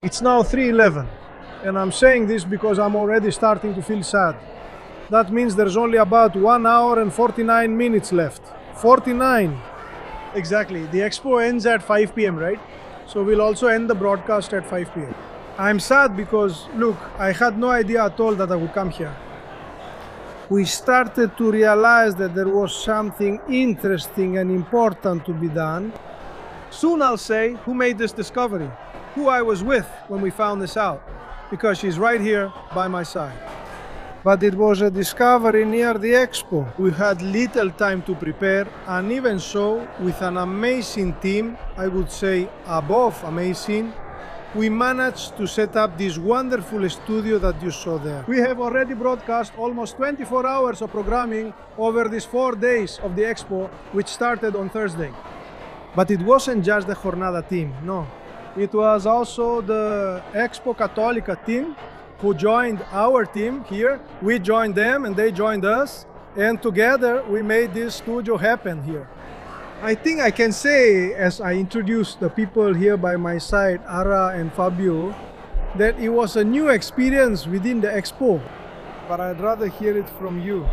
It's now 3:11, and I'm saying this because I'm already starting to feel sad. That means there's only about 1 hour and 49 minutes left. 49! Exactly. The expo ends at 5 p.m., right? So we'll also end the broadcast at 5 p.m. I'm sad because, look, I had no idea at all that I would come here. We started to realize that there was something interesting and important to be done. Soon I'll say who made this discovery, who I was with when we found this out, because she's right here by my side. But it was a discovery near the expo. We had little time to prepare, and even so, with an amazing team, I would say above amazing, we managed to set up this wonderful studio that you saw there. We have already broadcast almost 24 hours of programming over these 4 days of the expo, which started on Thursday. But it wasn't just the Jornada team, no. It was also the ExpoCatólica team who joined our team here. We joined them and they joined us, and together we made this studio happen here. I think I can say, as I introduce the people here by my side, Ara and Fabio, that it was a new experience within the expo. But I'd rather hear it from you.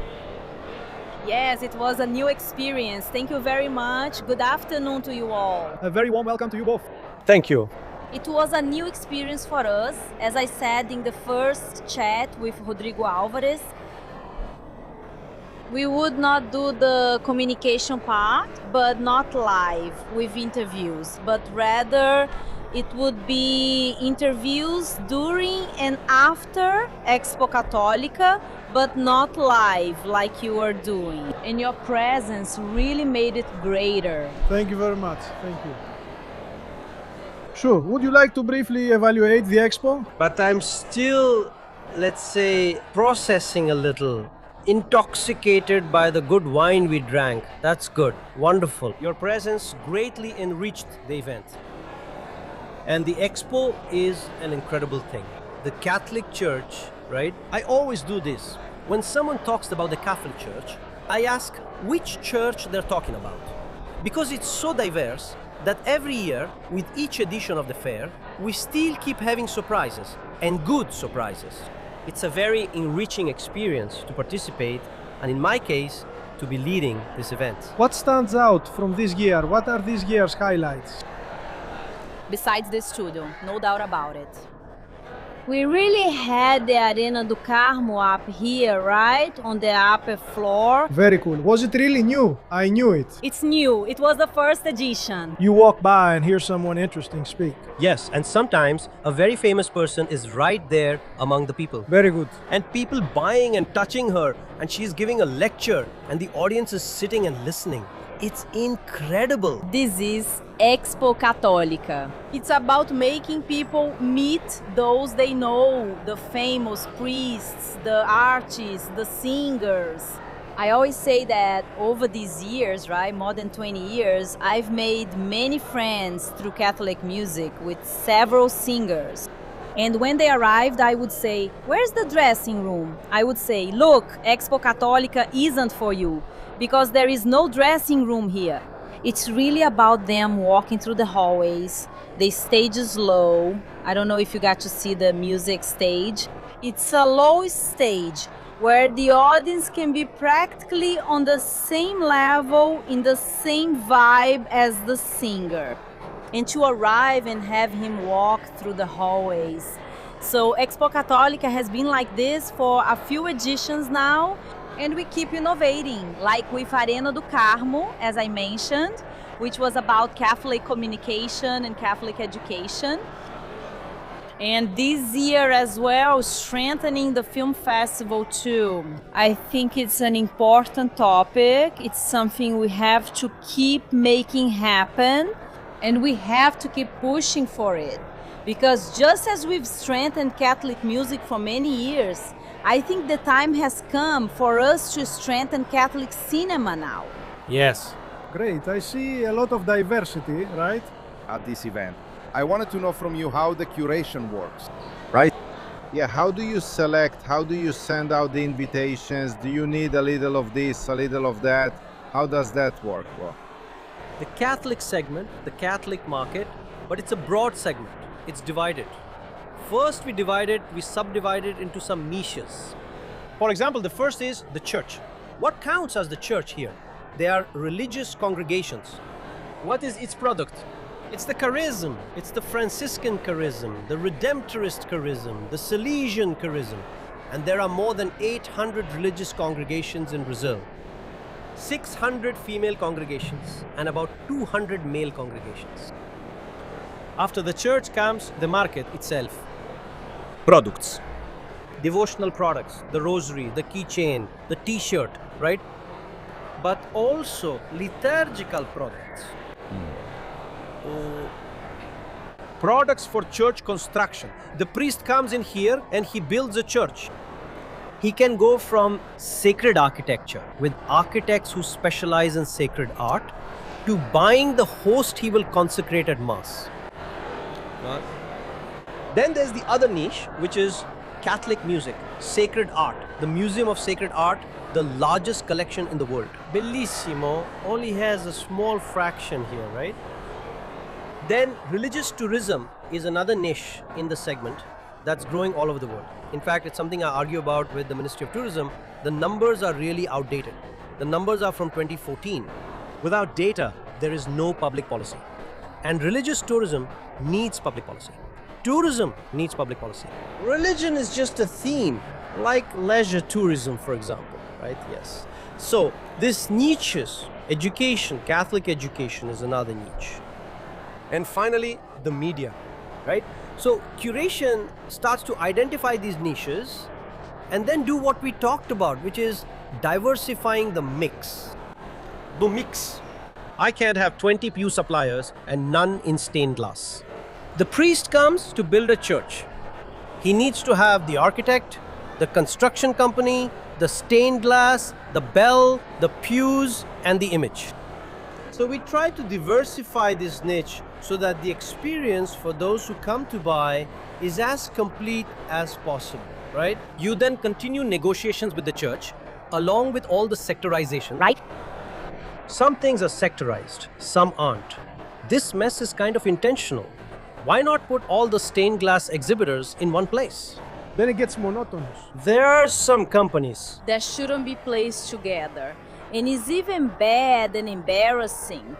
Yes, it was a new experience. Thank you very much. Good afternoon to you all. A very warm welcome to you both. Thank you. It was a new experience for us. As I said in the first chat with Rodrigo Alvarez, we would not do the communication part, but not live with interviews, but rather it would be interviews during and after ExpoCatólica, but not live like you are doing. And your presence really made it greater. Thank you very much. Thank you. Sure. Would you like to briefly evaluate the expo? But I'm still, let's say, processing a little. Intoxicated by the good wine we drank. That's good. Wonderful. Your presence greatly enriched the event. And the expo is an incredible thing. The Catholic Church, right? I always do this. When someone talks about the Catholic Church, I ask which church they're talking about. Because it's so diverse that every year, with each edition of the fair, we still keep having surprises, and good surprises. It's a very enriching experience to participate, and in my case, to be leading this event. What stands out from this year? What are this year's highlights? Besides the studio, no doubt about it. We really had the Arena do Carmo up here, right? On the upper floor. Very cool. Was it really new? I knew it. It's new. It was the first edition. You walk by and hear someone interesting speak. Yes, and sometimes a very famous person is right there among the people. Very good. And people buying and touching her, and she's giving a lecture, and the audience is sitting and listening. It's incredible. This is ExpoCatólica. It's about making people meet those they know, the famous priests, the artists, the singers. I always say that over these years, right, more than 20 years, I've made many friends through Catholic music with several singers. And when they arrived, I would say, "Where's the dressing room?" I would say, "Look, ExpoCatólica isn't for you, because there is no dressing room here." It's really about them walking through the hallways. The stage is low. I don't know if you got to see the music stage. It's a low stage where the audience can be practically on the same level, in the same vibe as the singer. And to arrive and have him walk through the hallways. So ExpoCatólica has been like this for a few editions now, and we keep innovating, like with Arena do Carmo, as I mentioned, which was about Catholic communication and Catholic education. And this year as well, strengthening the film festival too. I think it's an important topic. It's something we have to keep making happen, and we have to keep pushing for it. Because just as we've strengthened Catholic music for many years, I think the time has come for us to strengthen Catholic cinema now. Yes. Great. I see a lot of diversity, right? At this event. I wanted to know from you how the curation works, right? Yeah, how do you select? How do you send out the invitations? Do you need a little of this, a little of that? How does that work? Well, The Catholic segment, the Catholic market, but it's a broad segment. It's divided. First we subdivided into some niches. For example, the first is the church. What counts as the church here? They are religious congregations. What is its product? It's the charism. It's the Franciscan charism, the Redemptorist charism, the Salesian charism. And there are more than 800 religious congregations in Brazil. 600 female congregations and about 200 male congregations. After the church comes the market itself. Products. Devotional products, the rosary, the keychain, the t-shirt, right? But also liturgical products. Products for church construction. The priest comes in here and he builds a church. He can go from sacred architecture with architects who specialize in sacred art to buying the host he will consecrate at Mass. Then there's the other niche, which is Catholic music, sacred art, the Museum of Sacred Art, the largest collection in the world. Bellissimo only has a small fraction here, right? Then religious tourism is another niche in the segment that's growing all over the world. In fact, it's something I argue about with the Ministry of Tourism. The numbers are really outdated. The numbers are from 2014. Without data, there is no public policy. And religious tourism needs public policy. Tourism needs public policy. Religion is just a theme, like leisure tourism, for example, right? Yes. So, this niches, education, Catholic education is another niche. And finally, the media, right? So, Curation starts to identify these niches and then do what we talked about, which is diversifying the mix. The mix. I can't have 20 pew suppliers and none in stained glass. The priest comes to build a church. He needs to have the architect, the construction company, the stained glass, the bell, the pews, and the image. So we try to diversify this niche so that the experience for those who come to buy is as complete as possible, right? You then continue negotiations with the church along with all the sectorization. Right? Some things are sectorized, some aren't. This mess is kind of intentional. Why not put all the stained glass exhibitors in one place? Then it gets monotonous. There are some companies. That shouldn't be placed together. And it's even bad and embarrassing.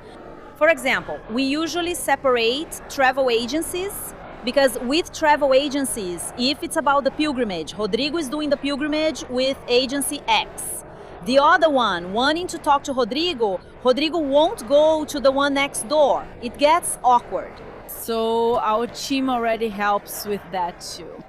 For example, we usually separate travel agencies because with travel agencies, if it's about the pilgrimage, Rodrigo is doing the pilgrimage with agency X. The other one wanting to talk to Rodrigo won't go to the one next door. It gets awkward. So our team already helps with that too.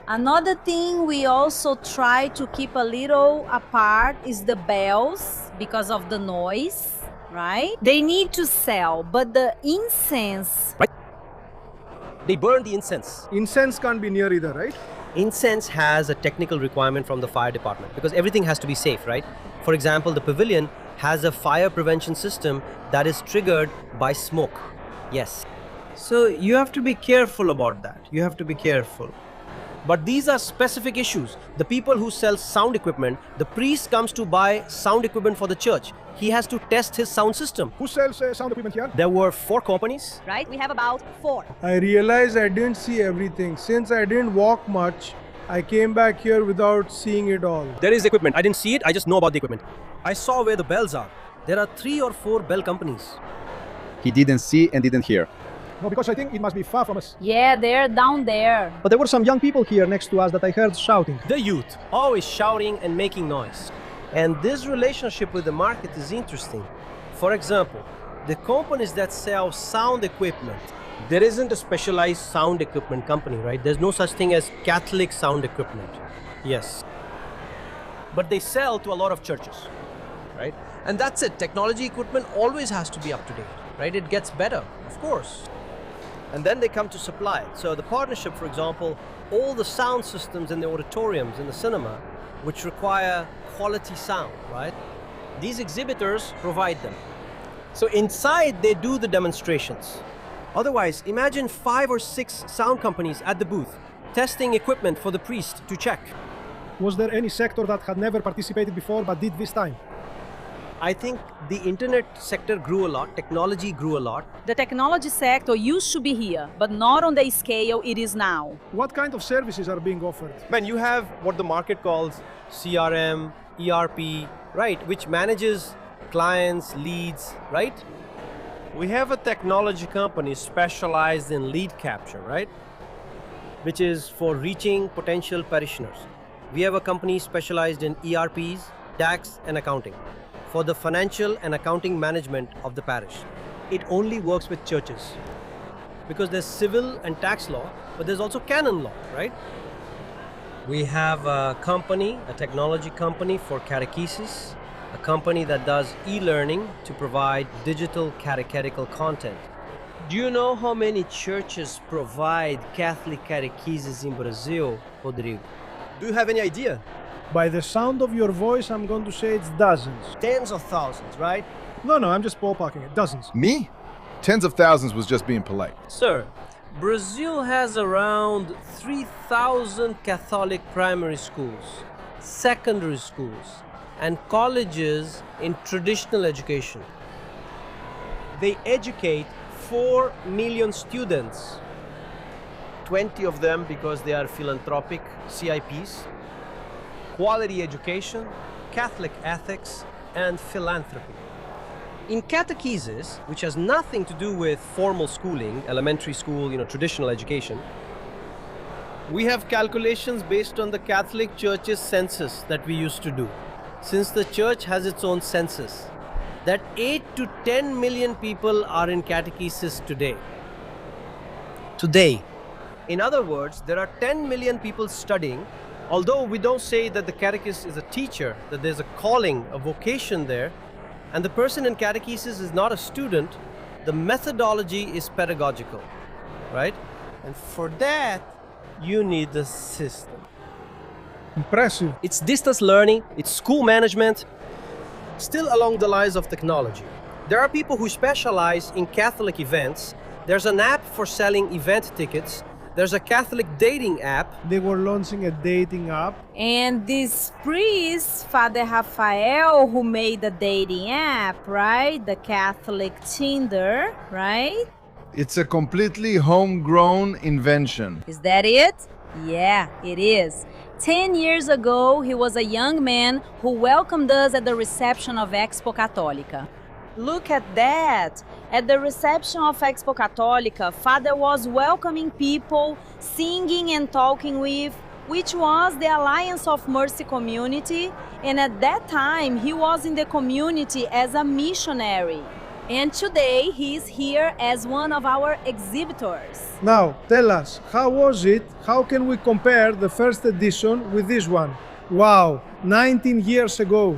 Another thing we also try to keep a little apart is the bells because of the noise, right? They need to sell, but the incense... Right. They burn the incense. Incense can't be near either, right? Incense has a technical requirement from the fire department because everything has to be safe, right? For example, the pavilion has a fire prevention system that is triggered by smoke. Yes. So you have to be careful about that. You have to be careful. But these are specific issues. The people who sell sound equipment, the priest comes to buy sound equipment for the church. He has to test his sound system. Who sells sound equipment here? There were 4 companies. Right? We have about 4. I realized I didn't see everything. Since I didn't walk much, I came back here without seeing it all. There is equipment. I didn't see it. I just know about the equipment. I saw where the bells are. There are 3 or 4 bell companies. He didn't see and didn't hear. No, because I think it must be far from us. Yeah, they're down there. But there were some young people here next to us that I heard shouting. The youth, always shouting and making noise. And this relationship with the market is interesting. For example, the companies that sell sound equipment, there isn't a specialized sound equipment company, right? There's no such thing as Catholic sound equipment. Yes. But they sell to a lot of churches, right? And that's it. Technology equipment always has to be up to date, right? It gets better, of course. And then they come to supply it. So the partnership, for example, all the sound systems in the auditoriums, in the cinema, which require quality sound, right? These exhibitors provide them. So inside, they do the demonstrations. Otherwise, imagine 5 or 6 sound companies at the booth, testing equipment for the priest to check. Was there any sector that had never participated before but did this time? I think the internet sector grew a lot, technology grew a lot. The technology sector used to be here, but not on the scale it is now. What kind of services are being offered? Man, you have what the market calls CRM, ERP, right, which manages clients, leads, right? We have a technology company specialized in lead capture, right? Which is for reaching potential parishioners. We have a company specialized in ERPs, tax and accounting for the financial and accounting management of the parish. It only works with churches because there's civil and tax law, but there's also canon law, right? We have a company, a technology company for catechesis, a company that does e-learning to provide digital catechetical content. Do you know how many churches provide Catholic catechesis in Brazil, Rodrigo? Do you have any idea? By the sound of your voice, I'm going to say it's dozens. Tens of thousands, right? No, I'm just ballparking it. Dozens. Me? Tens of thousands was just being polite. Sir, Brazil has around 3,000 Catholic primary schools, secondary schools, and colleges in traditional education. They educate 4 million students, 20 of them because they are philanthropic CIPs, quality education, Catholic ethics, and philanthropy. In catechesis, which has nothing to do with formal schooling, elementary school, traditional education, we have calculations based on the Catholic Church's census that we used to do. Since the Church has its own census, that 8 to 10 million people are in catechesis today. Today. In other words, there are 10 million people studying. Although we don't say that the catechist is a teacher, that there's a calling, a vocation there, and the person in catechesis is not a student, the methodology is pedagogical, right? And for that, you need the system. Impressive. It's distance learning, it's school management, still along the lines of technology. There are people who specialize in Catholic events. There's an app for selling event tickets. There's a Catholic dating app. They were launching a dating app. And this priest, Father Rafael, who made the dating app, right? The Catholic Tinder, right? It's a completely homegrown invention. Is that it? Yeah, it is. 10 years ago, he was a young man who welcomed us at the reception of ExpoCatólica. Look at that! At the reception of ExpoCatólica, Father was welcoming people, singing and talking with, which was the Alliance of Mercy community, and at that time he was in the community as a missionary. And today he is here as one of our exhibitors. Now, tell us, how was it? How can we compare the first edition with this one? Wow, 19 years ago.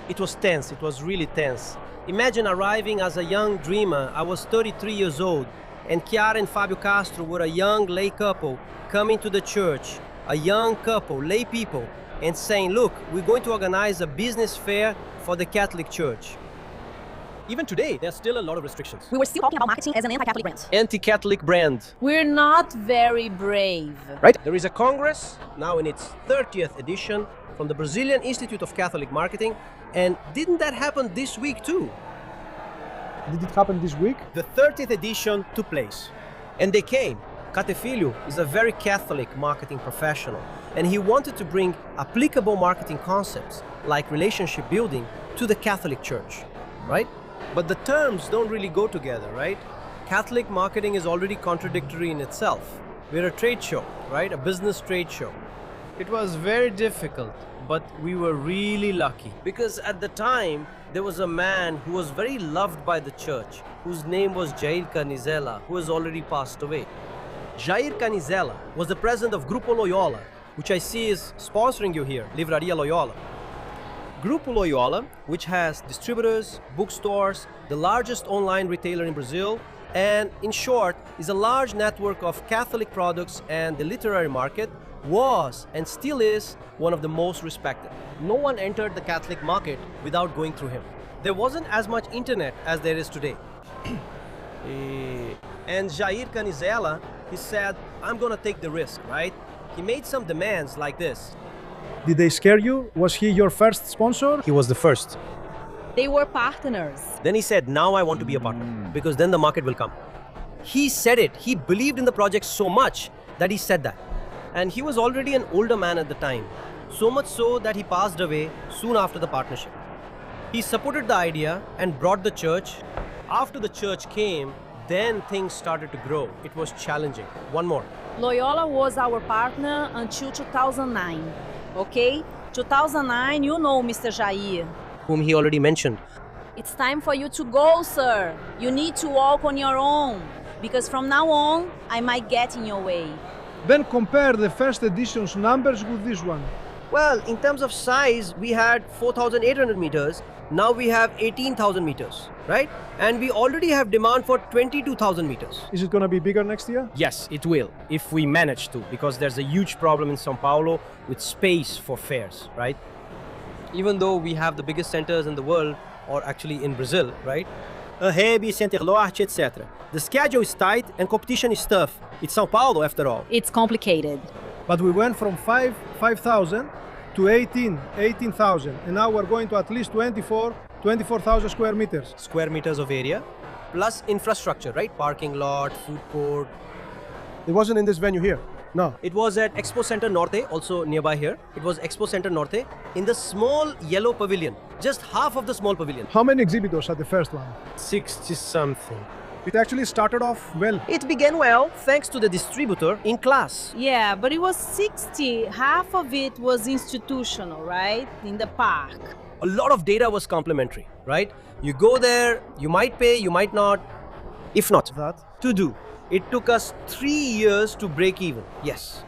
It was tense, it was really tense. Imagine arriving as a young dreamer. I was 33 years old, and Kiara and Fabio Castro were a young lay couple coming to the church, a young couple, lay people, and saying, look, we're going to organize a business fair for the Catholic Church. Even today, there's still a lot of restrictions. We were still talking about marketing as an anti-Catholic brand. Anti-Catholic brand. We're not very brave. Right? There is a Congress, now in its 30th edition, from the Brazilian Institute of Catholic Marketing. And didn't that happen this week too? Did it happen this week? The 30th edition took place. And they came. Catefilho is a very Catholic marketing professional. And he wanted to bring applicable marketing concepts like relationship building to the Catholic Church, right? But the terms don't really go together, right? Catholic marketing is already contradictory in itself. We're a trade show, right? A business trade show. It was very difficult, but we were really lucky. Because at the time, there was a man who was very loved by the church, whose name was Jair Canizela, who has already passed away. Jair Canizela was the president of Grupo Loyola, which I see is sponsoring you here, Livraria Loyola. Grupo Loyola, which has distributors, bookstores, the largest online retailer in Brazil, and in short, is a large network of Catholic products, and the literary market was and still is one of the most respected. No one entered the Catholic market without going through him. There wasn't as much internet as there is today. And Jair Canizela, he said, I'm gonna take the risk, right? He made some demands like this. Did they scare you? Was he your first sponsor? He was the first. They were partners. Then he said, now I want to be a partner because then the market will come. He said it. He believed in the project so much that he said that. And he was already an older man at the time. So much so that he passed away soon after the partnership. He supported the idea and brought the church. After the church came, then things started to grow. It was challenging. One more. Loyola was our partner until 2009. Okay? 2009, you know Mr. Jair. Whom he already mentioned. It's time for you to go, sir. You need to walk on your own. Because from now on, I might get in your way. Then compare the first edition's numbers with this one. Well, in terms of size, we had 4,800 meters. Now we have 18,000 meters, right? And we already have demand for 22,000 meters. Is it going to be bigger next year? Yes, it will, if we manage to, because there's a huge problem in São Paulo with space for fairs, right? Even though we have the biggest centers in the world, or actually in Brazil, right? A Hebe, Centerlort, etc. The schedule is tight and competition is tough. It's São Paulo, after all. It's complicated. But we went from 5,000 to 18,000. And now we're going to at least 24,000 square meters. Square meters of area, plus infrastructure, right? Parking lot, food court. It wasn't in this venue here. No. It was at Expo Center Norte, also nearby here. It was Expo Center Norte in the small yellow pavilion. Just half of the small pavilion. How many exhibitors at the first one? 60 something. It actually started off well. It began well thanks to the distributor in class. Yeah, but it was 60. Half of it was institutional, right? In the park. A lot of data was complimentary, right? You go there, you might pay, you might not. If not, to do. It took us 3 years to break even. Yes.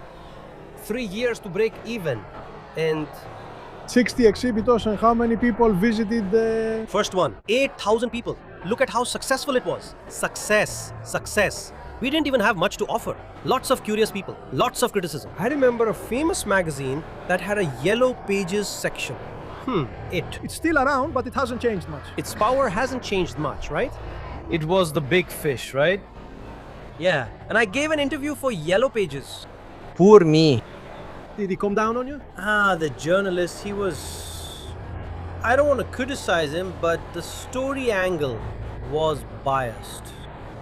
3 years to break even. And 60 exhibitors, and how many people visited the... first one, 8,000 people. Look at how successful it was. Success. We didn't even have much to offer. Lots of curious people, lots of criticism. I remember a famous magazine that had a yellow pages section. It's still around, but it hasn't changed much. Its power hasn't changed much, right? It was the big fish, right? Yeah, and I gave an interview for Yellow Pages. Poor me. Did he come down on you? The journalist, he was... I don't want to criticize him, but the story angle was biased.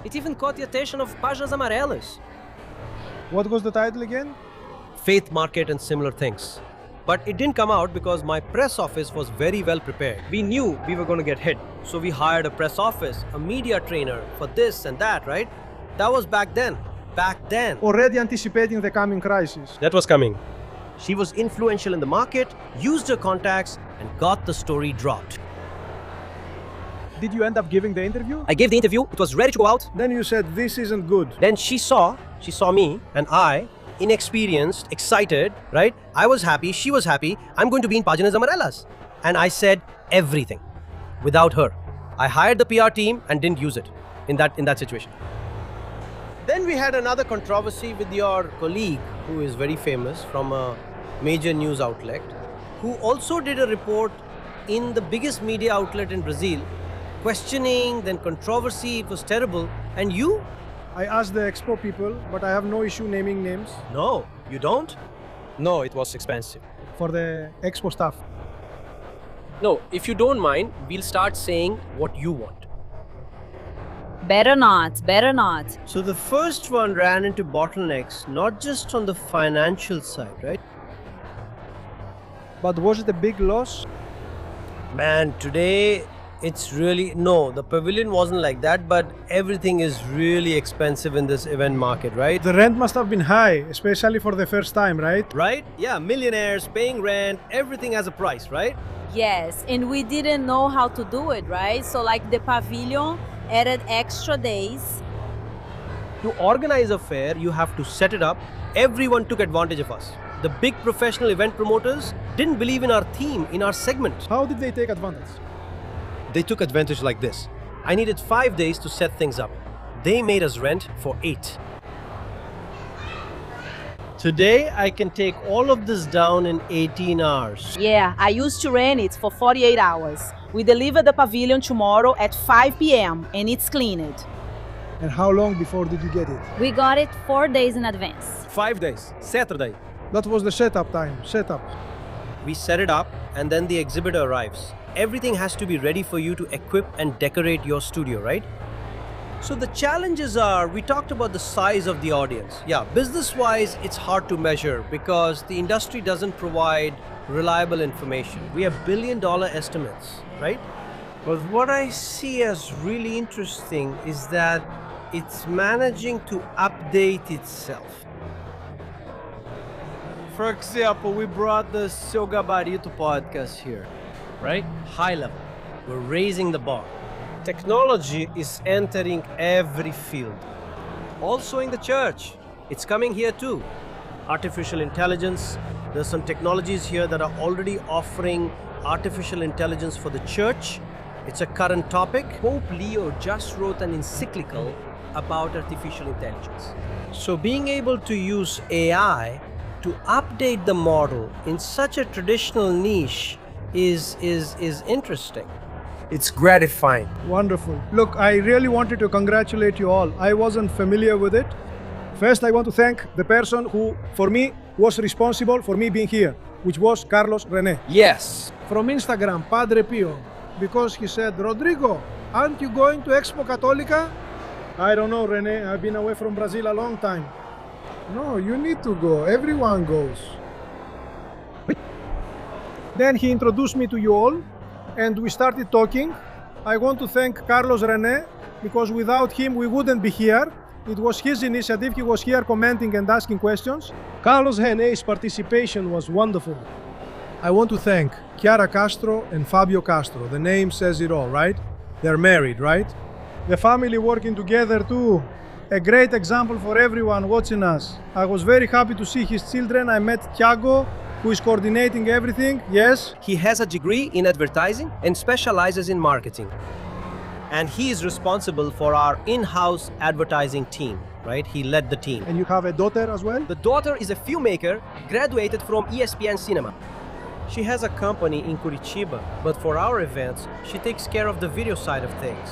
It even caught the attention of Páginas Amarelas. What was the title again? Faith market and similar things. But it didn't come out because my press office was very well prepared. We knew we were going to get hit. So we hired a press office, a media trainer for this and that, right? That was back then. Already anticipating the coming crisis. That was coming. She was influential in the market, used her contacts, and got the story dropped. Did you end up giving the interview? I gave the interview, it was ready to go out. Then you said, this isn't good. Then she saw me, and I, inexperienced, excited, right? I was happy, she was happy, I'm going to be in Páginas Amarelas. And I said everything, without her. I hired the PR team and didn't use it in that situation. Then we had another controversy with your colleague, who is very famous from a major news outlet, who also did a report in the biggest media outlet in Brazil, questioning, then controversy, it was terrible. And you? I asked the Expo people, but I have no issue naming names. No, you don't? No, it was expensive. For the Expo staff. No, if you don't mind, we'll start saying what you want. Better not. So the first one ran into bottlenecks, not just on the financial side, right? But was it a big loss? Man, today it's really... No, the pavilion wasn't like that, but everything is really expensive in this event market, right? The rent must have been high, especially for the first time, right? Right? Yeah, millionaires, paying rent, everything has a price, right? Yes, and we didn't know how to do it, right? So like the pavilion added extra days. To organize a fair, you have to set it up. Everyone took advantage of us. The big professional event promoters didn't believe in our theme, in our segment. How did they take advantage? They took advantage like this. I needed 5 days to set things up. They made us rent for 8. Today, I can take all of this down in 18 hours. Yeah, I used to rent it for 48 hours. We deliver the pavilion tomorrow at 5 p.m. and it's cleaned. And how long before did you get it? We got it 4 days in advance. 5 days, Saturday. That was the setup time, We set it up and then the exhibitor arrives. everything has to be ready for you to equip and decorate your studio, right? So the challenges are, we talked about the size of the audience. Yeah, business-wise, it's hard to measure because the industry doesn't provide reliable information. We have billion-dollar estimates, right? But what I see as really interesting is that it's managing to update itself. For example, we brought the Seu Gabarito podcast here, right? High level. We're raising the bar. Technology is entering every field. Also in the church, it's coming here too. Artificial intelligence. There's some technologies here that are already offering artificial intelligence for the church. It's a current topic. Pope Leo just wrote an encyclical about artificial intelligence. So being able to use AI to update the model in such a traditional niche is interesting. It's gratifying. Wonderful. Look, I really wanted to congratulate you all. I wasn't familiar with it. First, I want to thank the person who, for me, was responsible for me being here, which was Carlos René. Yes. From Instagram, Padre Pio, because he said, Rodrigo, aren't you going to ExpoCatólica? I don't know, René. I've been away from Brazil a long time. No, you need to go. Everyone goes. Then he introduced me to you all, and we started talking. I want to thank Carlos René, because without him we wouldn't be here. It was his initiative. He was here commenting and asking questions. Carlos René's participation was wonderful. I want to thank Kiara Castro and Fabio Castro. The name says it all, right? They're married, right? The family working together too. A great example for everyone watching us. I was very happy to see his children. I met Thiago, who is coordinating everything. Yes? He has a degree in advertising and specializes in marketing. And he is responsible for our in-house advertising team, right? He led the team. And you have a daughter as well? The daughter is a filmmaker, graduated from ESPN Cinema. She has a company in Curitiba, but for our events, she takes care of the video side of things.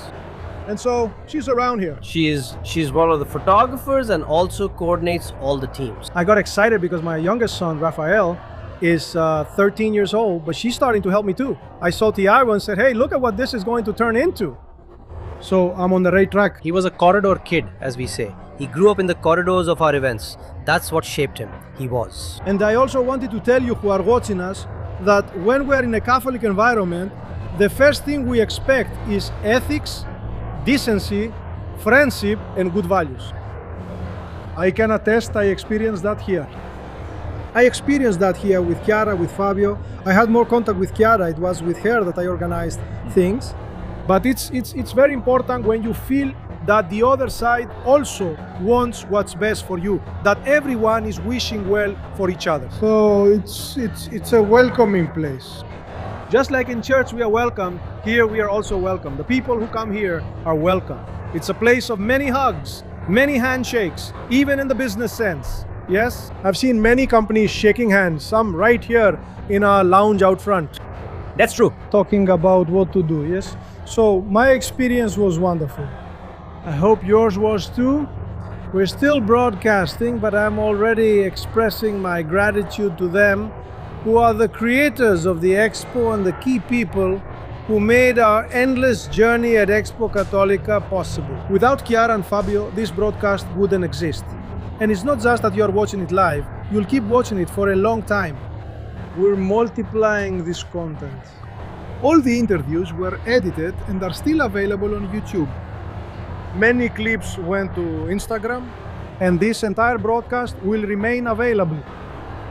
And so she's around here. She's one of the photographers and also coordinates all the teams. I got excited because my youngest son, Rafael, is 13 years old, but she's starting to help me too. I saw Thiago and said, hey, look at what this is going to turn into. So I'm on the right track. He was a corridor kid, as we say. He grew up in the corridors of our events. That's what shaped him. He was. And I also wanted to tell you who are watching us that when we're in a Catholic environment, the first thing we expect is ethics, decency, friendship, and good values. I can attest I experienced that here. I experienced that here with Kiara, with Fabio. I had more contact with Kiara. It was with her that I organized things. But it's very important when you feel that the other side also wants what's best for you, that everyone is wishing well for each other. So it's a welcoming place. Just like in church we are welcome, here we are also welcome. The people who come here are welcome. It's a place of many hugs, many handshakes, even in the business sense. Yes, I've seen many companies shaking hands, some right here in a lounge out front. That's true. Talking about what to do, yes? So my experience was wonderful. I hope yours was too. We're still broadcasting, but I'm already expressing my gratitude to them who are the creators of the Expo and the key people who made our endless journey at ExpoCatólica possible. Without Kiara and Fabio, this broadcast wouldn't exist. And it's not just that you're watching it live, you'll keep watching it for a long time. We're multiplying this content. All the interviews were edited and are still available on YouTube. Many clips went to Instagram, and this entire broadcast will remain available.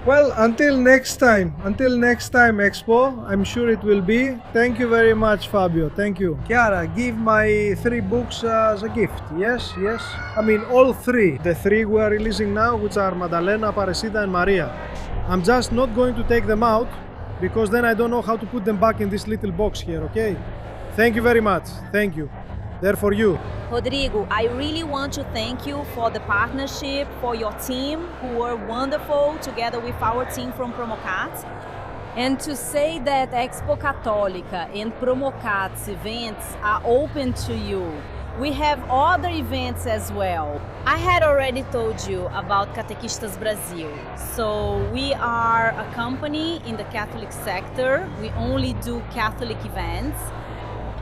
Well, until next time, Expo, I'm sure it will be. Thank you very much, Fabio. Thank you. Kiara, give my 3 books as a gift. Yes, yes. I mean, all 3. The 3 we are releasing now, which are Madalena, Aparecida, and Maria. I'm just not going to take them out, because then I don't know how to put them back in this little box here, okay? Thank you very much. Thank you. They're for you. Rodrigo, I really want to thank you for the partnership, for your team, who were wonderful, together with our team from Promocats. And to say that ExpoCatólica and Promocats events are open to you We have other events as well. I had already told you about Catequistas Brazil. So we are a company in the Catholic sector. We only do Catholic events.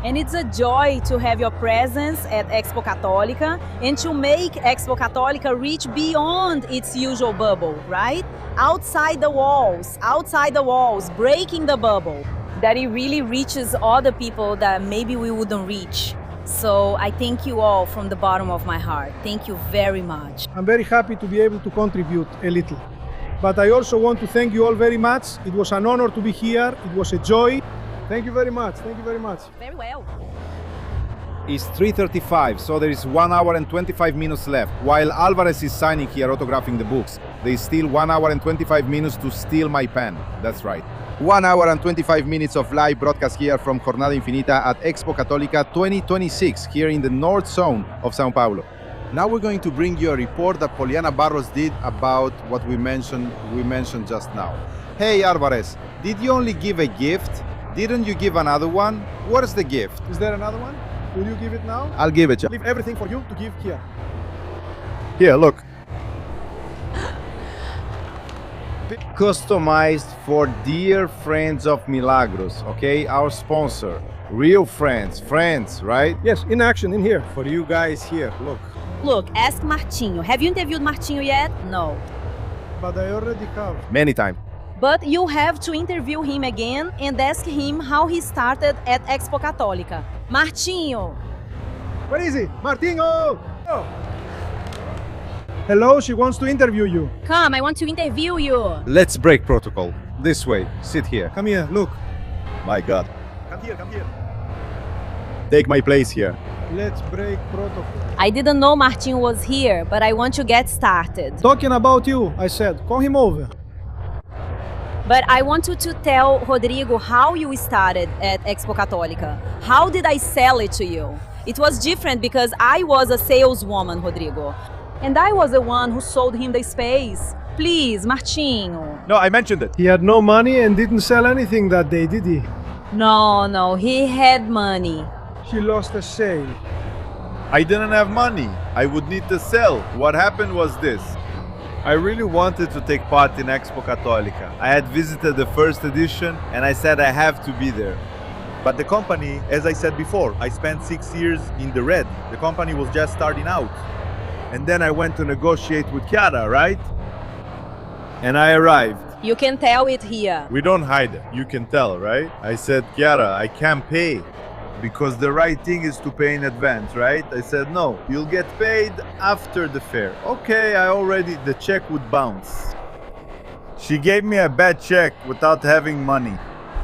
And it's a joy to have your presence at ExpoCatólica and to make ExpoCatólica reach beyond its usual bubble, right? Outside the walls, breaking the bubble. That it really reaches other people that maybe we wouldn't reach. So I thank you all from the bottom of my heart. Thank you very much. I'm very happy to be able to contribute a little. But I also want to thank you all very much. It was an honor to be here. It was a joy. Thank you very much. Thank you very much. Very well. It's 3:35, so there is 1 hour and 25 minutes left. While Alvarez is signing here, autographing the books, there is still 1 hour and 25 minutes to steal my pen. That's right. 1 hour and 25 minutes of live broadcast here from Jornada Infinita at ExpoCatólica 2026 here in the North Zone of Sao Paulo. Now we're going to bring you a report that Poliana Barros did about what we mentioned just now. Hey Alvarez, did you only give a gift? Didn't you give another one? What is the gift? Is there another one? Will you give it now? I'll give it to you. Leave everything for you to give here. Here, look. Customized for dear friends of Milagros, okay? Our sponsor. Real friends, right? Yes, in action, in here. For you guys here, look. Look, ask Martinho. Have you interviewed Martinho yet? No. But I already have. Many times. But you have to interview him again and ask him how he started at ExpoCatólica. Martinho! Where is he? Martinho! Oh. Hello, she wants to interview you. Come, I want to interview you. Let's break protocol. This way. Sit here. Come here, look. My God. Come here, come here. Take my place here. Let's break protocol. I didn't know Martinho was here, but I want to get started. Talking about you, I said. Call him over. But I want you to tell Rodrigo how you started at ExpoCatólica. How did I sell it to you? It was different because I was a saleswoman, Rodrigo. And I was the one who sold him the space. Please, Martinho. No, I mentioned it. He had no money and didn't sell anything that day, did he? No, he had money. She lost a sale. I didn't have money. I would need to sell. What happened was this. I really wanted to take part in ExpoCatólica. I had visited the first edition and I said I have to be there. But the company, as I said before, I spent 6 years in the red. The company was just starting out. And then I went to negotiate with Kiara, right? And I arrived. You can tell it here. We don't hide it. You can tell, right? I said, Kiara, I can't pay because the right thing is to pay in advance, right? I said, no, you'll get paid after the fair. Okay, the check would bounce. She gave me a bad check without having money.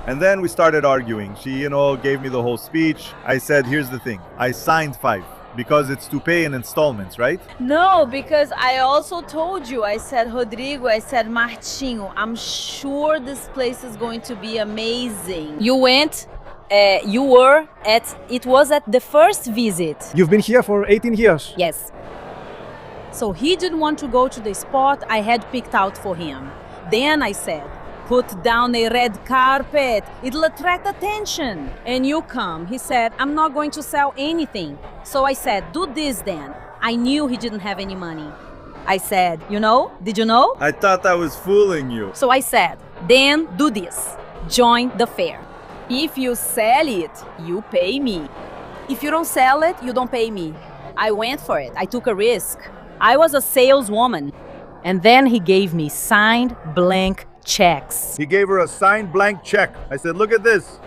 And then we started arguing. She, gave me the whole speech. I said, here's the thing. I signed 5 because it's to pay in installments, right? No, because I also told you, I said, Rodrigo, I said, Martinho, I'm sure this place is going to be amazing. You went, it was at the first visit. You've been here for 18 years. Yes. So he didn't want to go to the spot I had picked out for him. Then I said, put down a red carpet, it'll attract attention. And you come. He said, I'm not going to sell anything. So I said, do this then. I knew he didn't have any money. I said, did you know? I thought I was fooling you. So I said, then do this. Join the fair. If you sell it, you pay me. If you don't sell it, you don't pay me. I went for it. I took a risk. I was a saleswoman. And then he gave me signed blank checks. He gave her a signed blank check. I said, look at this.